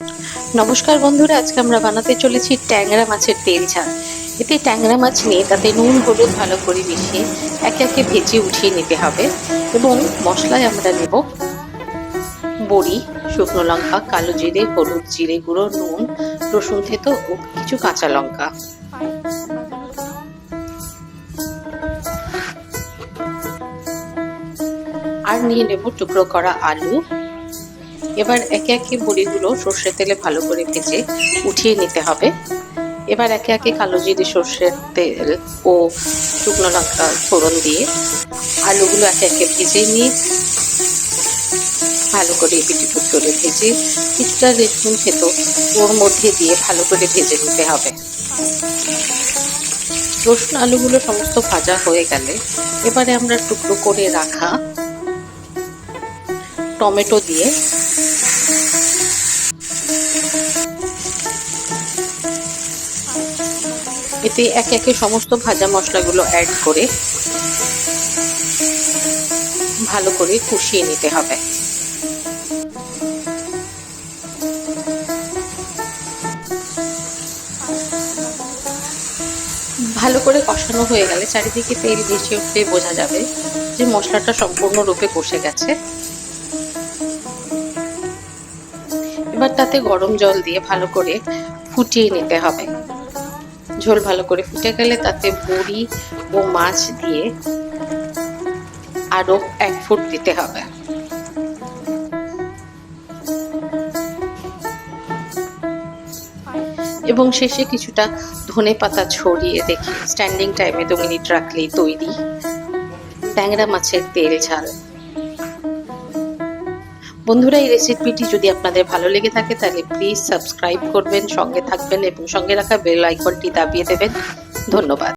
নমস্কার বন্ধুরা, আজকে আমরা বানাতে চলেছি ট্যাংরা মাছের তেল ঝাল। এতে ট্যাংরা মাছ নিয়ে তাতে নুন হলুদ ভালো করে মিশিয়ে একে একে ভেজে উঠিয়ে নিতে হবে। এবং মশলায় আমরা নেব বড়ি, শুকনো লঙ্কা, কালো জিরে, হলুদ, জিরে গুঁড়ো, নুন, রসুন থেতো ও কিছু কাঁচা লঙ্কা। আর নিয়ে নেব টুকরো করা আলু। এবার একে একে বড়িগুলো সর্ষের তেলে ভালো করে ভেজে উঠিয়ে নিতে হবে। এবার একে একে কালো জিরে, সর্ষের তেল ও শুকনো লঙ্কা ফোড়ন দিয়ে আলুগুলো একে একে ভেজে নিয়ে ভালো করে পিটিপুট করে ভেজে কিছুটা রসুন থেতো ওর মধ্যে দিয়ে ভালো করে ভেজে নিতে হবে। রসুন আলুগুলো সমস্ত ভাজা হয়ে গেলে এবারে আমরা টুকরো করে রাখা টমেটো দিয়ে এতে একে একে সমস্ত ভাজা মশলাগুলো অ্যাড করে ভালো করে কষিয়ে নিতে হবে। ভালো করে কষানো হয়ে গেলে চারিদিকে তেল ভেসে উঠলে বোঝা যাবে যে মশলাটা সম্পূর্ণরূপে কষে গেছে। এবার তাতে গরম জল দিয়ে ভালো করে ফুটিয়ে নিতে হবে। ঝোল ভালো করে ফুটে গেলে তাতে বড়ি ও মাছ দিয়ে আরো 1 ফুট দিতে হবে। এবং শেষে কিছুটা ধনেপাতা ছড়িয়ে রেখে স্ট্যান্ডিং টাইমে 2 মিনিট রাখলেই তৈরি ট্যাংরা মাছের তেল ঝাল। বন্ধুরা, এই রেসিপিটি যদি আপনাদের ভালো লেগে থাকে তাহলে প্লিজ সাবস্ক্রাইব করবেন, সঙ্গে থাকবেন এবং সঙ্গে রাখা বেল আইকনটি দাবিয়ে দেবেন। ধন্যবাদ।